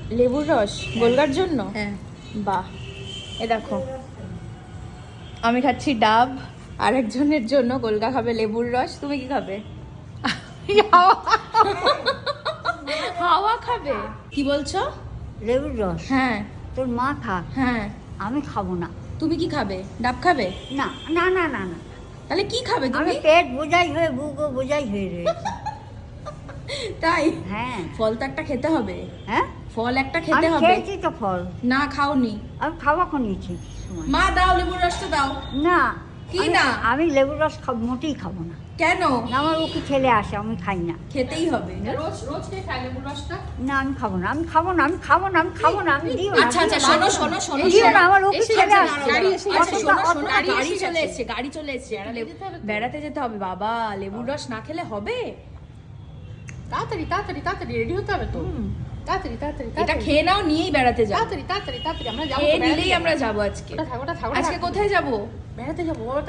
লেবুর রস গোলগার জন্য? হ্যাঁ। বাহ, এ দেখো আমি খাচ্ছি ডাব, আরেকজনের জন্য গোলগা খাবে লেবুর রস। তুমি কি খাবে? হাওয়া খাবে? কি বলছো? লেবুর রস হ্যাঁ তোর মা খা, হ্যাঁ। আমি খাবো না। তুমি কি খাবে? ডাব খাবে? না না না না না, তাহলে কি খাবে আমি তুমি? পেট বোঝাই হয়ে বুকও বোঝাই হয়ে রয়েছে। তাই? হ্যাঁ ফল তো একটা খেতে হবে। হ্যাঁ, ফল একটা আমি খেতে হবে। খেয়েছি তো ফল, না খাওনি? আমি খাওয়া নিয়েছি সময়। মা দাও লেবুর রসটা দাও। না কি আমি- না? আমি লেবুর রস মোটেই খাবো না। কেন? না, আমার ওকে ছেলে আসে, আমি খাই না। খেতেই হবে। রোজ রোজ কে খায় লেবুর রসটা? না আমি খাবো না, আমি খাবো না, আমি খাবো না, আমি খাবো না, আমি দিও না, আচ্ছা আচ্ছা, দিও না, শোনো শোনো শোনো দিও না, শোনো। আমার ওকে এসে ছেলে গেছে, আসছে। গাড়ি এসে আচ্ছা গেছে। শোনো অতটা- শোনো, অতটা গাড়ি এসে চলে গেছে। এসেছে, গাড়ি চলে এসেছে। একটা বেড়াতে যেতে হবে তো। বেড়াতে যেতে হবে বাবা, লেবুর রস না খেলে হবে? তাড়াতাড়ি তাড়াতাড়ি তাড়াতাড়ি রেডি হতে হবে তো। তাড়াতাড়ি তাড়াতাড়ি এটা তাড়াতাড়ি খেয়ে নাও, নিয়েই বেড়াতে যাবো। তাড়াড়ি তাড়াতাড়ি তাড়াতাড়ি আমরা যাবো তো খেয়ে বেড়াতে নিলেই যাবো। আমরা যাবো আজকে। ওটা থাক, ওটা থাক, ওটা আজকে থাক। কোথায় যাবো? বেড়াতে যাবো বাবা,